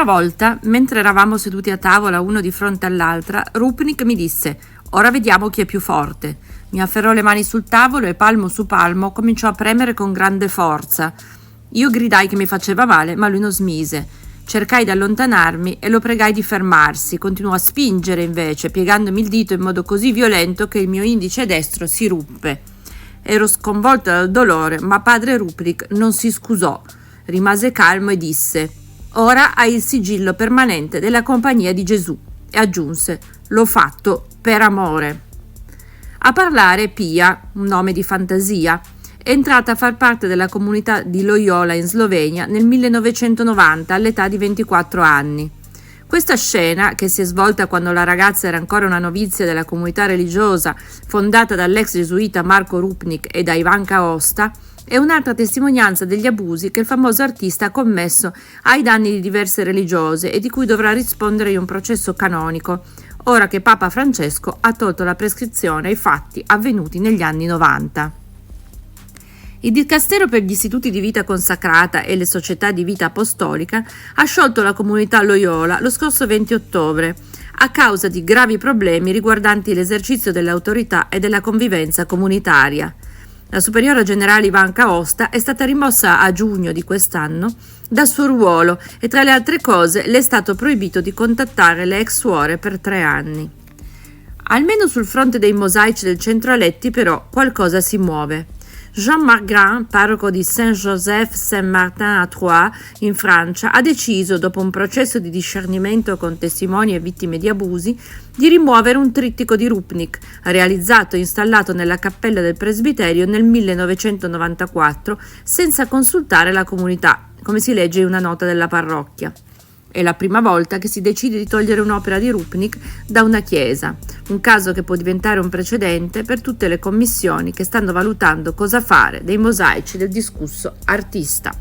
Una volta, mentre eravamo seduti a tavola uno di fronte all'altra, Rupnik mi disse: «Ora vediamo chi è più forte». Mi afferrò le mani sul tavolo e palmo su palmo cominciò a premere con grande forza. Io gridai che mi faceva male, ma lui non smise. Cercai di allontanarmi e lo pregai di fermarsi. Continuò a spingere invece, piegandomi il dito in modo così violento che il mio indice destro si ruppe. Ero sconvolta dal dolore, ma padre Rupnik non si scusò. Rimase calmo e disse: «Ora hai il sigillo permanente della Compagnia di Gesù». E aggiunse: «L'ho fatto per amore». A parlare Pia, un nome di fantasia, è entrata a far parte della comunità di Loyola in Slovenia nel 1990 all'età di 24 anni. Questa scena, che si è svolta quando la ragazza era ancora una novizia della comunità religiosa fondata dall'ex gesuita Marco Rupnik e da Ivanka Osta, è un'altra testimonianza degli abusi che il famoso artista ha commesso ai danni di diverse religiose e di cui dovrà rispondere in un processo canonico, ora che Papa Francesco ha tolto la prescrizione ai fatti avvenuti negli anni 90. Il Dicastero per gli istituti di vita consacrata e le società di vita apostolica ha sciolto la comunità Loyola lo scorso 20 ottobre a causa di gravi problemi riguardanti l'esercizio dell'autorità e della convivenza comunitaria. La superiora generale Ivanka Osta è stata rimossa a giugno di quest'anno dal suo ruolo e tra le altre cose le è stato proibito di contattare le ex suore per 3 anni. Almeno sul fronte dei mosaici del centro Aletti però qualcosa si muove. Jean-Marc Grand, parroco di Saint-Joseph-Saint-Martin a Troyes, in Francia, ha deciso, dopo un processo di discernimento con testimoni e vittime di abusi, di rimuovere un trittico di Rupnik, realizzato e installato nella cappella del presbiterio nel 1994, senza consultare la comunità, come si legge in una nota della parrocchia. È la prima volta che si decide di togliere un'opera di Rupnik da una chiesa, un caso che può diventare un precedente per tutte le commissioni che stanno valutando cosa fare dei mosaici del discusso artista.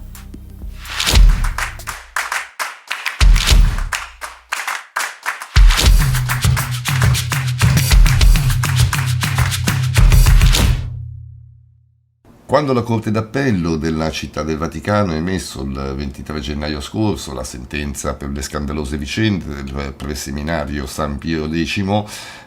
Quando la Corte d'Appello della Città del Vaticano ha emesso il 23 gennaio scorso la sentenza per le scandalose vicende del preseminario San Piero X,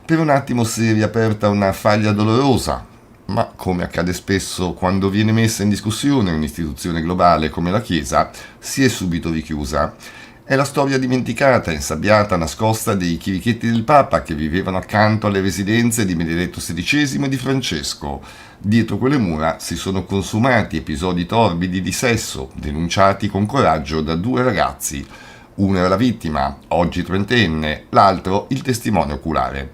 per un attimo si è riaperta una faglia dolorosa, ma come accade spesso quando viene messa in discussione un'istituzione globale come la Chiesa, si è subito richiusa. È la storia dimenticata, insabbiata, nascosta dei chirichetti del Papa che vivevano accanto alle residenze di Benedetto XVI e di Francesco. Dietro quelle mura si sono consumati episodi torbidi di sesso, denunciati con coraggio da 2 ragazzi. Uno era la vittima, oggi 30enne, l'altro il testimone oculare.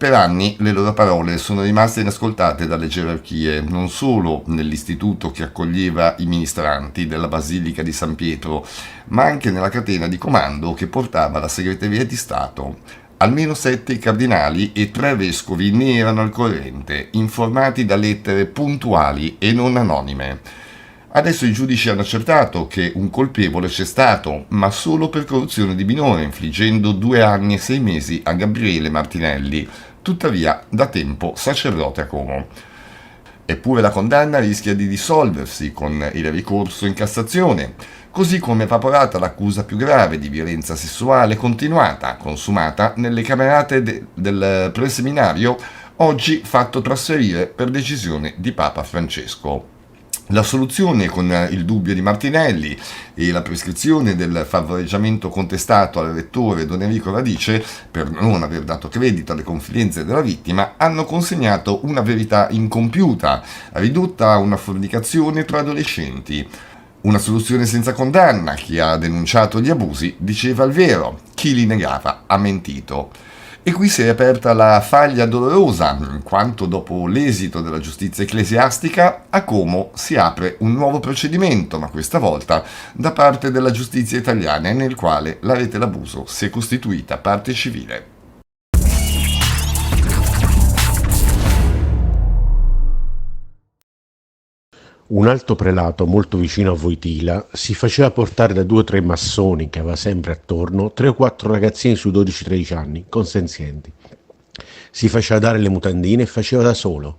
Per anni le loro parole sono rimaste inascoltate dalle gerarchie, non solo nell'istituto che accoglieva i ministranti della Basilica di San Pietro, ma anche nella catena di comando che portava la segreteria di Stato. Almeno 7 cardinali e 3 vescovi ne erano al corrente, informati da lettere puntuali e non anonime. Adesso i giudici hanno accertato che un colpevole c'è stato, ma solo per corruzione di minore, infliggendo 2 anni e 6 mesi a Gabriele Martinelli, tuttavia da tempo sacerdote a Como. Eppure la condanna rischia di dissolversi con il ricorso in Cassazione, così come evaporata l'accusa più grave di violenza sessuale continuata, consumata nelle camerate del preseminario, oggi fatto trasferire per decisione di Papa Francesco. La soluzione con il dubbio di Martinelli e la prescrizione del favoreggiamento contestato al rettore Don Enrico Radice per non aver dato credito alle confidenze della vittima hanno consegnato una verità incompiuta, ridotta a una fornicazione tra adolescenti. Una soluzione senza condanna. Chi ha denunciato gli abusi diceva il vero, chi li negava ha mentito. E qui si è aperta la faglia dolorosa, in quanto dopo l'esito della giustizia ecclesiastica a Como si apre un nuovo procedimento, ma questa volta da parte della giustizia italiana, nel quale la rete d'abuso si è costituita parte civile. Un alto prelato molto vicino a Wojtyla si faceva portare da 2 o 3 massoni che aveva sempre attorno 3 o 4 ragazzini sui 12-13 anni, consenzienti. Si faceva dare le mutandine e faceva da solo.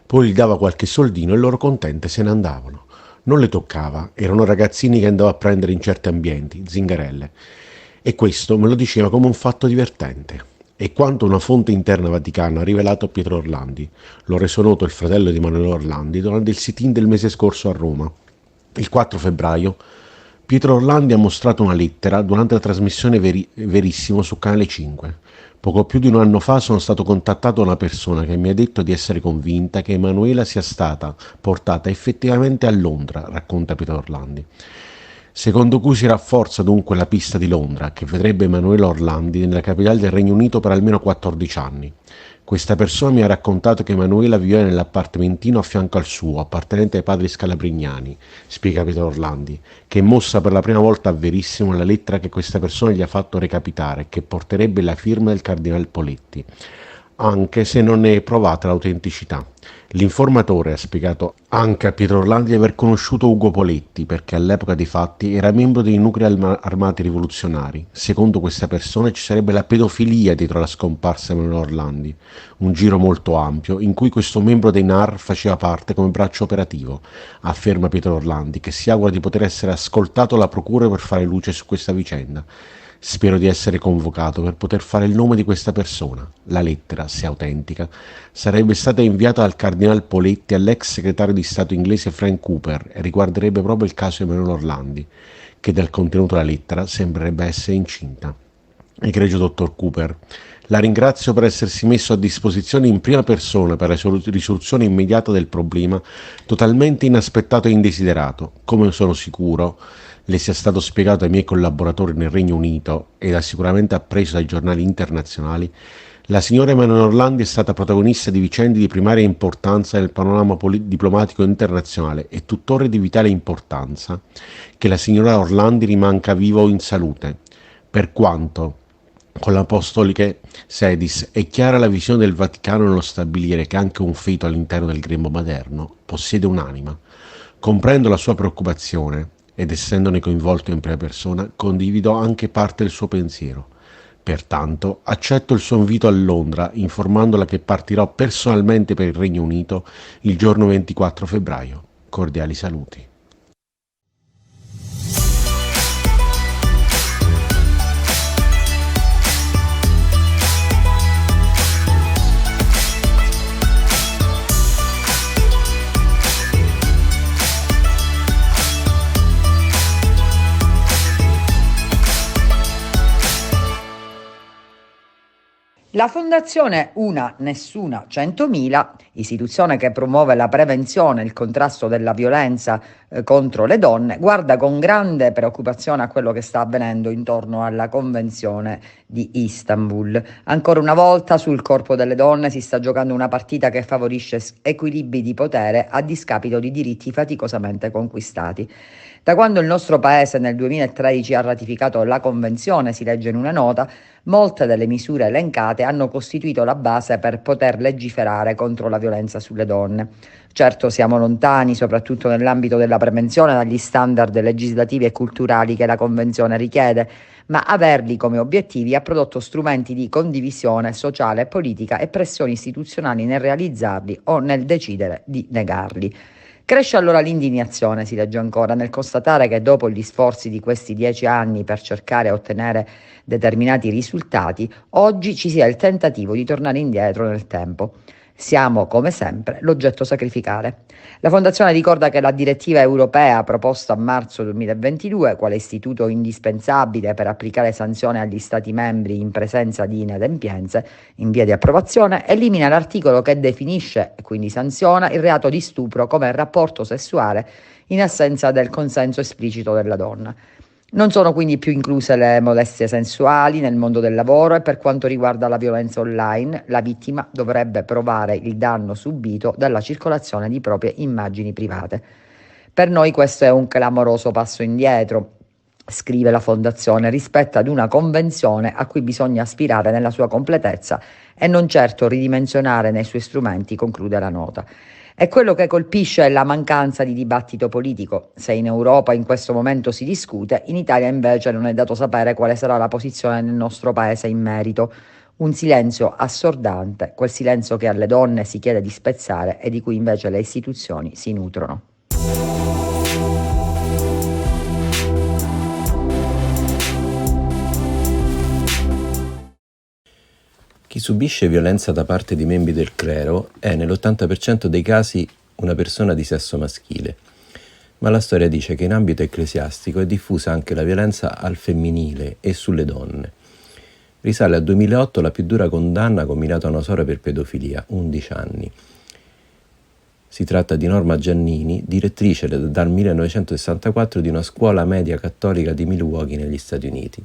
Poi gli dava qualche soldino e loro contente se ne andavano. Non le toccava, erano ragazzini che andava a prendere in certi ambienti, zingarelle. E questo me lo diceva come un fatto divertente. E quanto una fonte interna vaticana ha rivelato a Pietro Orlandi. Lo ha reso noto il fratello di Emanuele Orlandi durante il sit-in del mese scorso a Roma. Il 4 febbraio Pietro Orlandi ha mostrato una lettera durante la trasmissione Verissimo su Canale 5. Poco più di un anno fa sono stato contattato da una persona che mi ha detto di essere convinta che Emanuela sia stata portata effettivamente a Londra, racconta Pietro Orlandi. Secondo cui si rafforza dunque la pista di Londra, che vedrebbe Emanuela Orlandi nella capitale del Regno Unito per almeno 14 anni. Questa persona mi ha raccontato che Emanuela viveva nell'appartamentino a fianco al suo, appartenente ai padri Scalabrignani, spiega Pietro Orlandi, che mossa per la prima volta a Verissimo la lettera che questa persona gli ha fatto recapitare e che porterebbe la firma del cardinale Poletti, anche se non ne è provata l'autenticità. L'informatore ha spiegato anche a Pietro Orlandi di aver conosciuto Ugo Poletti perché all'epoca dei fatti era membro dei nuclei armati rivoluzionari. Secondo questa persona ci sarebbe la pedofilia dietro la scomparsa di Emanuele Orlandi, un giro molto ampio in cui questo membro dei NAR faceva parte come braccio operativo, afferma Pietro Orlandi, che si augura di poter essere ascoltato alla procura per fare luce su questa vicenda. Spero di essere convocato per poter fare il nome di questa persona. La lettera, se autentica, sarebbe stata inviata dal cardinale Poletti all'ex segretario di Stato inglese Frank Cooper e riguarderebbe proprio il caso Emanuele Orlandi, che dal contenuto della lettera sembrerebbe essere incinta. Egregio dottor Cooper, la ringrazio per essersi messo a disposizione in prima persona per la risoluzione immediata del problema, totalmente inaspettato e indesiderato, come sono sicuro le sia stato spiegato ai miei collaboratori nel Regno Unito e ha sicuramente appreso dai giornali internazionali. La signora Emanuela Orlandi è stata protagonista di vicende di primaria importanza nel panorama diplomatico internazionale e tuttora di vitale importanza che la signora Orlandi rimanga viva o in salute, per quanto con l'apostoliche sedis è chiara la visione del Vaticano nello stabilire che anche un feto all'interno del grembo materno possiede un'anima. Comprendo la sua preoccupazione ed essendone coinvolto in prima persona condivido anche parte del suo pensiero. Pertanto accetto il suo invito a Londra informandola che partirò personalmente per il Regno Unito il giorno 24 febbraio. Cordiali saluti. La Fondazione Una Nessuna 100.000, istituzione che promuove la prevenzione e il contrasto della violenza contro le donne, guarda con grande preoccupazione a quello che sta avvenendo intorno alla Convenzione di Istanbul. Ancora una volta sul corpo delle donne si sta giocando una partita che favorisce equilibri di potere a discapito di diritti faticosamente conquistati. Da quando il nostro Paese nel 2013 ha ratificato la Convenzione, si legge in una nota, molte delle misure elencate hanno costituito la base per poter legiferare contro la violenza sulle donne. Certo siamo lontani, soprattutto nell'ambito della prevenzione, dagli standard legislativi e culturali che la Convenzione richiede, ma averli come obiettivi ha prodotto strumenti di condivisione sociale e politica e pressioni istituzionali nel realizzarli o nel decidere di negarli. Cresce allora l'indignazione, si legge ancora, nel constatare che dopo gli sforzi di questi 10 anni per cercare e ottenere determinati risultati, oggi ci sia il tentativo di tornare indietro nel tempo. Siamo, come sempre, l'oggetto sacrificale. La Fondazione ricorda che la direttiva europea proposta a marzo 2022, quale istituto indispensabile per applicare sanzioni agli Stati membri in presenza di inadempienze in via di approvazione, elimina l'articolo che definisce e quindi sanziona il reato di stupro come rapporto sessuale in assenza del consenso esplicito della donna. Non sono quindi più incluse le molestie sensuali nel mondo del lavoro e per quanto riguarda la violenza online, la vittima dovrebbe provare il danno subito dalla circolazione di proprie immagini private. Per noi questo è un clamoroso passo indietro, scrive la Fondazione, rispetto ad una convenzione a cui bisogna aspirare nella sua completezza e non certo ridimensionare nei suoi strumenti, conclude la nota. E quello che colpisce è la mancanza di dibattito politico. Se in Europa in questo momento si discute, in Italia invece non è dato sapere quale sarà la posizione del nostro Paese in merito. Un silenzio assordante, quel silenzio che alle donne si chiede di spezzare e di cui invece le istituzioni si nutrono. subisce violenza da parte di membri del clero è nell'80% dei casi una persona di sesso maschile, ma la storia dice che in ambito ecclesiastico è diffusa anche la violenza al femminile e sulle donne. Risale al 2008 la più dura condanna comminata a una suora per pedofilia, 11 anni. Si tratta di Norma Giannini, direttrice dal 1964 di una scuola media cattolica di Milwaukee negli Stati Uniti.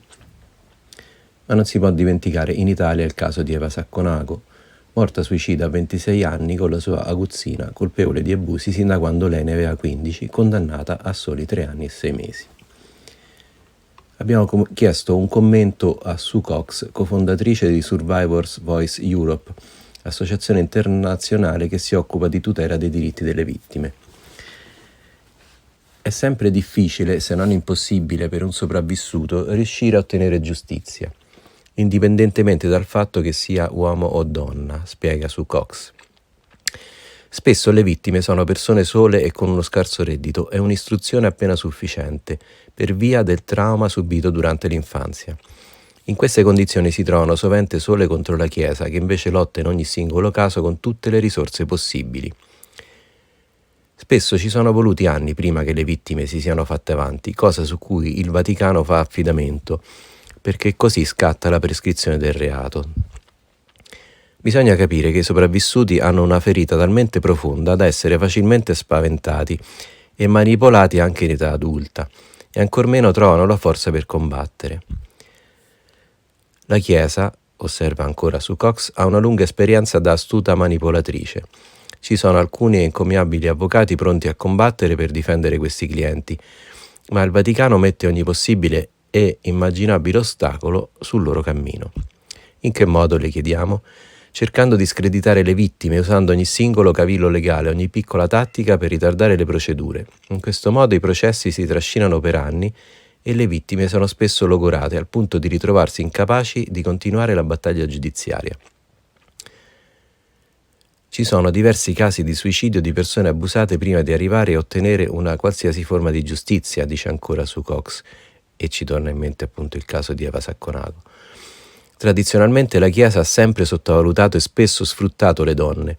Ma non si può dimenticare in Italia il caso di Eva Sacconago, morta suicida a 26 anni con la sua aguzzina, colpevole di abusi sin da quando lei ne aveva 15, condannata a soli 3 anni e 6 mesi. Abbiamo chiesto un commento a Sue Cox, cofondatrice di Survivors Voice Europe, associazione internazionale che si occupa di tutela dei diritti delle vittime. È sempre difficile, se non impossibile, per un sopravvissuto riuscire a ottenere giustizia, indipendentemente dal fatto che sia uomo o donna, spiega Sue Cox. Spesso le vittime sono persone sole e con uno scarso reddito e un'istruzione appena sufficiente, per via del trauma subito durante l'infanzia. In queste condizioni si trovano sovente sole contro la Chiesa, che invece lotta in ogni singolo caso con tutte le risorse possibili. Spesso ci sono voluti anni prima che le vittime si siano fatte avanti, cosa su cui il Vaticano fa affidamento, perché così scatta la prescrizione del reato. Bisogna capire che i sopravvissuti hanno una ferita talmente profonda da essere facilmente spaventati e manipolati anche in età adulta, e ancor meno trovano la forza per combattere. La Chiesa, osserva ancora Sue Cox, ha una lunga esperienza da astuta manipolatrice. Ci sono alcuni encomiabili avvocati pronti a combattere per difendere questi clienti, ma il Vaticano mette ogni possibile e immaginabile ostacolo sul loro cammino. In che modo, le chiediamo? Cercando di screditare le vittime, usando ogni singolo cavillo legale, ogni piccola tattica per ritardare le procedure. In questo modo i processi si trascinano per anni e le vittime sono spesso logorate al punto di ritrovarsi incapaci di continuare la battaglia giudiziaria. Ci sono diversi casi di suicidio di persone abusate prima di arrivare a ottenere una qualsiasi forma di giustizia, dice ancora Sue Cox, e ci torna in mente appunto il caso di Eva Sacconago. Tradizionalmente la Chiesa ha sempre sottovalutato e spesso sfruttato le donne.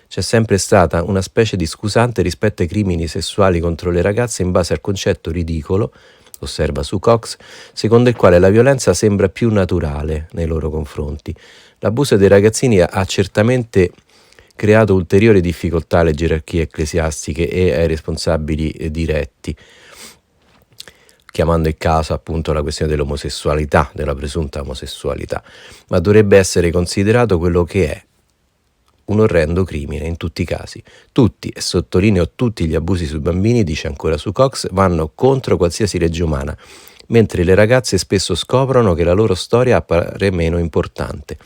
C'è sempre stata una specie di scusante rispetto ai crimini sessuali contro le ragazze in base al concetto ridicolo, osserva Sue Cox, secondo il quale la violenza sembra più naturale nei loro confronti. L'abuso dei ragazzini ha certamente creato ulteriori difficoltà alle gerarchie ecclesiastiche e ai responsabili diretti, chiamando in caso appunto la questione dell'omosessualità, della presunta omosessualità, ma dovrebbe essere considerato quello che è, un orrendo crimine in tutti i casi. Tutti, e sottolineo tutti, gli abusi sui bambini, dice ancora Sue Cox, vanno contro qualsiasi legge umana, mentre le ragazze spesso scoprono che la loro storia appare meno importante.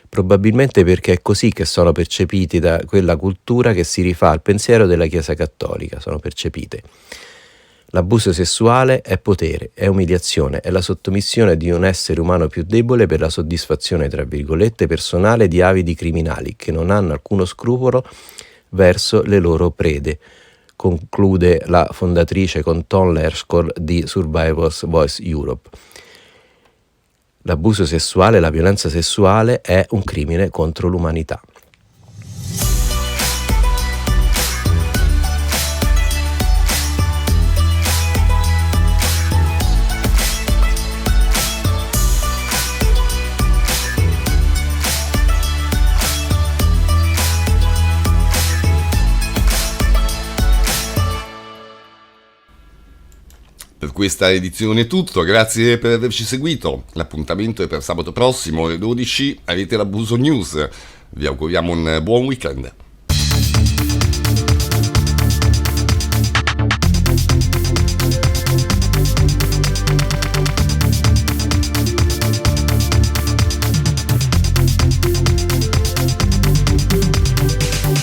Probabilmente perché è così che sono percepiti da quella cultura che si rifà al pensiero della Chiesa cattolica, sono percepite. L'abuso sessuale è potere, è umiliazione, è la sottomissione di un essere umano più debole per la soddisfazione, tra virgolette, personale di avidi criminali che non hanno alcuno scrupolo verso le loro prede, conclude la fondatrice con Tom Lerschol di Survivors Voice Europe. L'abuso sessuale, la violenza sessuale è un crimine contro l'umanità. Per questa edizione è tutto, grazie per averci seguito. L'appuntamento è per sabato prossimo alle 12, avete l'Abuso News. Vi auguriamo un buon weekend.